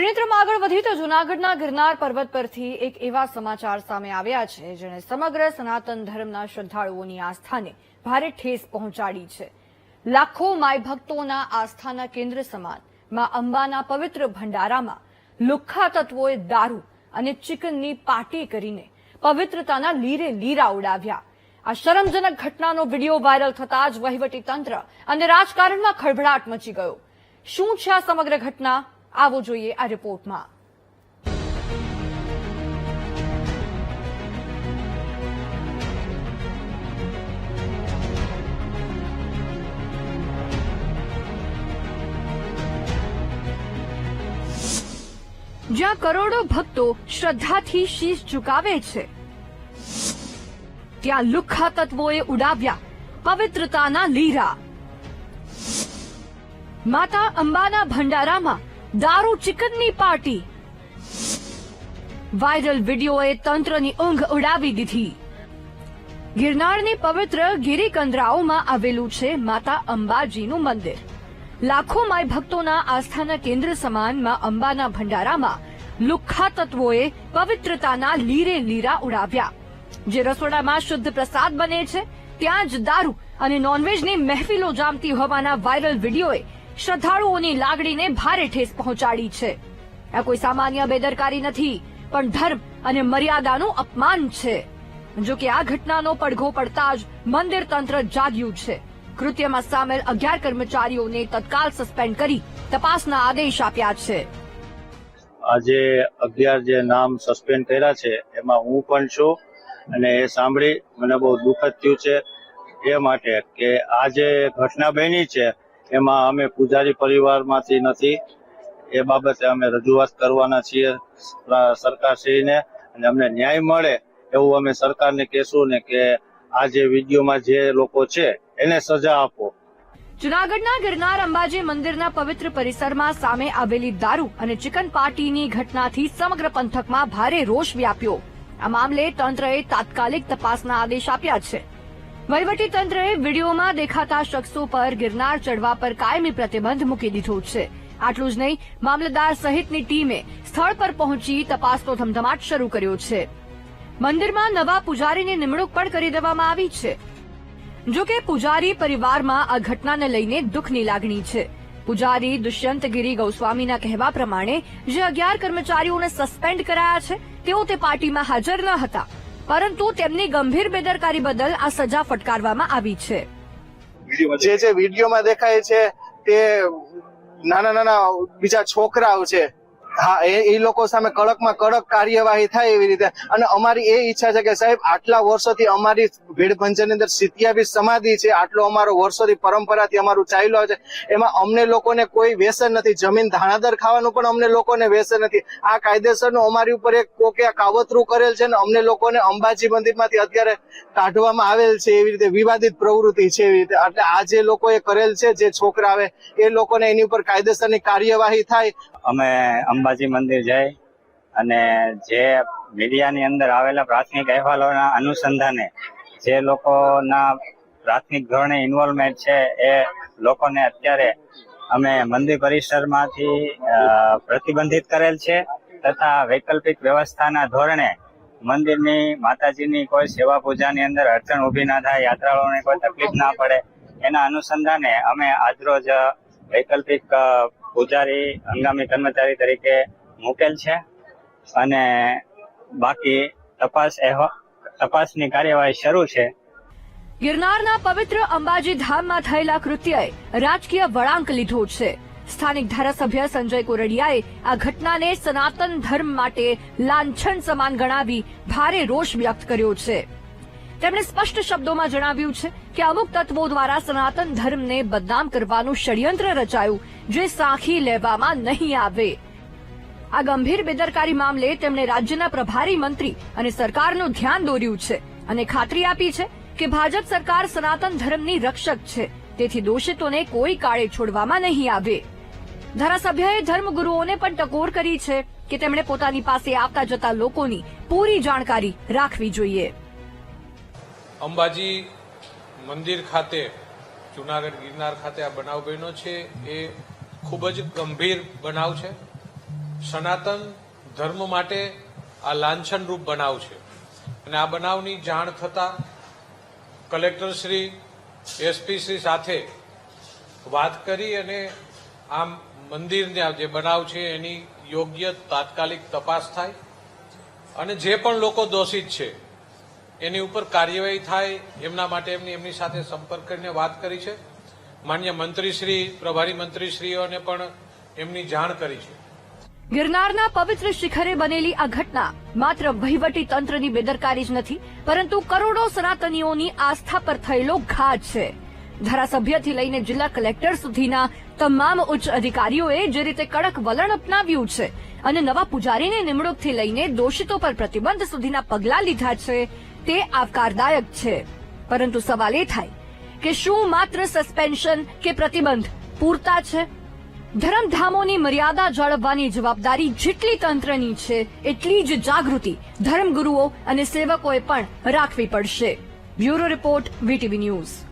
ત્રિનેત્રમાં આગળ વધી તો જૂનાગઢના ગિરનાર પર્વત પરથી એક એવા સમાચાર સામે આવ્યા છે જેણે સમગ્ર સનાતન ધર્મના શ્રદ્ધાળુઓની આસ્થાને ભારે ઠેસ પહોંચાડી છે। લાખો માય ભક્તોના આસ્થાના કેન્દ્ર સમાન માં અંબાના પવિત્ર ભંડારામાં લુખ્ખા તત્વોએ દારૂ અને ચિકનની પાર્ટી કરીને પવિત્રતાના લીરે લીરા ઉડાવ્યા। આ શરમજનક ઘટનાનો વિડીયો વાયરલ થતા જ વહીવટીતંત્ર અને રાજકારણમાં ખળભળાટ મચી ગયો। શું છે આ સમગ્ર ઘટના? આવો જોઈએ આ રિપોર્ટમાં। જ્યાં કરોડો ભક્તો શ્રદ્ધાથી શીશ ઝુકાવે છે ત્યાં લુખ્ખા તત્વોએ ઉડાવ્યા પવિત્રતાના લીરા। માતા અંબાના ભંડારામાં દારૂ ચિકનની પાર્ટી। વાયરલ વિડીયોએ તંત્રની ઊંઘ ઉડાવી દીધી। ગિરનારની પવિત્ર ગિરિકંદરાઓમાં આવેલું છે માતા અંબાજીનું મંદિર। લાખો માય ભક્તોના આસ્થાના કેન્દ્ર સમાન માં અંબાના ભંડારામાં લુખ્ખા તત્વોએ પવિત્રતાના લીરે લીરા ઉડાવ્યા। જે રસોડામાં શુદ્ધ પ્રસાદ બને છે ત્યાં જ દારૂ અને નોનવેજની મહેફિલો જામતી હોવાના વાયરલ વિડીયોએ શ્રદ્ધાળુઓની લાગણીને ભારે ઠેસ પહોંચાડી છે। આ કોઈ સામાન્ય બેદરકારી નથી પણ ધર્મ અને મર્યાદાનું અપમાન છે। જો કે આ ઘટનાનો પડઘો પડતા જ મંદિર તંત્ર જાગ્યું છે। કૃત્યમાં સામેલ 11 કર્મચારીઓને તત્કાલ સસ્પેન્ડ કરી તપાસના આદેશ આપ્યા છે। આજે 11 જે નામ સસ્પેન્ડ કર્યા છે એમાં હું પણ છું અને એ સાંભળી મને બહુ દુઃખદ થયું છે એ માટે કે આ જે ઘટના બની છે એમાં અમે પૂજારી પરિવારમાંથી નથી। એ બાબતે અમે રજૂઆત કરવાના છીએ સરકારશ્રીને અને અમને ન્યાય મળે એવું અમે સરકારને કહેશું ને કે આ જે વિડીયોમાં જે લોકો છે એને સજા આપો। જૂનાગઢના ગિરનાર અંબાજી મંદિરના પવિત્ર પરિસરમાં સામે આવેલી દારૂ અને ચિકન પાર્ટીની ઘટનાથી સમગ્ર પંથકમાં ભારે રોષ વ્યાપ્યો। આ મામલે તંત્રએ તાત્કાલિક તપાસના આદેશ આપ્યા છે। વહીવટી તંત્રએ વિડીયોમાં દેખાતા શખ્સો પર ગિરનાર ચડવા પર કાયમી પ્રતિબંધ મૂકી દીધો છે। આટલું જ નહીં, મામલતદાર સહિતની ટીમે સ્થળ પર પહોંચી તપાસનો ધમધમાટ શરૂ કર્યો છે। મંદિરમાં નવા પૂજારીની નિમણૂક પણ કરી દેવામાં આવી છે। જો કે પૂજારી પરિવારમાં આ ઘટનાને લઈને દુઃખની લાગણી છે। પૂજારી દુષ્યંતગીરી ગૌસ્વામીના કહેવા પ્રમાણે જે 11 કર્મચારીઓને સસ્પેન્ડ કરાયા છે તેઓ તે પાર્ટીમાં હાજર ન હતા, પરંતુ તેમની ગંભીર બેદરકારી બદલ આ સજા ફટકારવામાં આવી છે। જે વિડીયોમાં દેખાય છે તે નાના નાના બીજા છોકરાઓ છે। હા, એ લોકો સામે કડકમાં કડક કાર્યવાહી થાય એવી રીતે। અને અમારી એ ઈચ્છા છે કે સાહેબ આટલા વર્ષોથી અમારી ભીડભંજનની અંદર 27 સમાધિ છે, આટલો અમારો વર્ષોથી પરંપરાથી અમારું ચાલ્યું આવે છે। એમાં અમને લોકોને કોઈ વ્યસન નથી, જમીન ધાણાદર ખાવાનું પણ અમને લોકોને વ્યસન નથી। આ કાયદેસરનું અમારી ઉપર એક કોકે કાવતરું કરેલ છે ને અમને લોકોને અંબાજી મંદિરમાંથી અત્યારે કાઢવામાં આવેલ છે એવી રીતે વિવાદિત પ્રવૃત્તિ છે એવી રીતે। એટલે આ જે લોકોએ કરેલ છે, જે છોકરા આવે એ લોકોને એની ઉપર કાયદેસરની કાર્યવાહી થાય। અમે અંબાજી મંદિર જઈ અને જે મીડિયાની અંદર આવેલા પ્રાથમિક અહેવાલોના અનુસંધાને જે લોકોના પ્રાથમિક ધોરણે ઇન્વોલ્વમેન્ટ છે એ લોકોને અત્યારે અમે મંદિર પરિસરમાંથી પ્રતિબંધિત કરેલ છે તથા વૈકલ્પિક વ્યવસ્થાના ધોરણે મંદિરની માતાજીની કોઈ સેવા પૂજાની અંદર અડચણ ઊભી ના થાય, યાત્રાળુઓને કોઈ તકલીફ ના પડે એના અનુસંધાને અમે આજરોજ વૈકલ્પિક પૂજારી હંગામી કર્મચારી તરીકે મૂકેલ છે અને બાકી તપાસની કાર્યવાહી શરૂ છે। ગિરનારના પવિત્ર અંબાજી ધામમાં થયેલા કૃત્યએ રાજકીય વળાંક લીધો છે। સ્થાનિક ધારાસભ્ય સંજય કોરડિયાએ આ ઘટનાને સનાતન ધર્મ માટે લાંછન સમાન ગણાવી ભારે રોષ વ્યક્ત કર્યો છે। તેમણે સ્પષ્ટ શબ્દોમાં જણાવ્યું છે કે અમુક તત્વો દ્વારા સનાતન ધર્મને બદનામ કરવાનું ષડયંત્ર રચાયું જે સાંખી લેવામાં નહીં આવે। આ ગંભીર બેદરકારી મામલે તેમણે રાજ્યના પ્રભારી મંત્રી અને સરકારનું ધ્યાન દોર્યું છે અને ખાતરી આપી છે કે ભાજપ સરકાર સનાતન ધર્મની રક્ષક છે, તેથી દોષિતોને કોઈ કાળે છોડવામાં નહીં આવે। ધારાસભ્યએ ધર્મગુરુઓને પણ ટકોર કરી છે કે તેમણે પોતાની પાસે આવતા જતા લોકોની પૂરી જાણકારી રાખવી જોઈએ। અંબાજી મંદિર ખાતે જૂનાગઢ ગિરનાર ખાતે આ બનાવ બન્યો છે એ ખૂબ જ ગંભીર બનાવ છે। સનાતન ધર્મ માટે આ લાંછનરૂપ બનાવ છે અને આ બનાવની જાણ થતાં કલેક્ટરશ્રી એસપીશ્રી સાથે વાત કરી અને આ મંદિરના જે બનાવ છે એની યોગ્ય તાત્કાલિક તપાસ થાય અને જે પણ લોકો દોષિત છે એની ઉપર કાર્યવાહી થાય એમના માટે એમની સાથે સંપર્ક કરીને વાત કરી છે. માન્ય મંત્રીશ્રી, પ્રભારી મંત્રીશ્રીઓને પણ એમની જાણ કરી છે. ગિરનારના પવિત્ર શિખરે બનેલી આ ઘટના માત્ર વહીવટી તંત્રની બેદરકારી જ નથી, પરંતુ કરોડો સનાતનીઓની આસ્થા પર થયેલો ઘાત છે. ધારાસભ્યથી લઈને જિલ્લા કલેક્ટર સુધીના તમામ ઉચ્ચ અધિકારીઓએ જે રીતે કડક વલણ અપનાવ્યું છે અને નવા પૂજારીની નિમણૂકથી લઈને દોષિતો પર પ્રતિબંધ સુધીના પગલાં લીધા છે, તે આવકારદાયક છે. પરંતુ સવાલ એ થાય કે શું માત્ર સસ્પેન્શન કે પ્રતિબંધ પૂરતા છે? ધર્મધામોની મર્યાદા જાળવવાની જવાબદારી જેટલી તંત્રની છે, એટલી જ જાગૃતિ ધર્મગુરુઓ અને સેવકોએ પણ રાખવી પડશે. Bureau report, VTV news.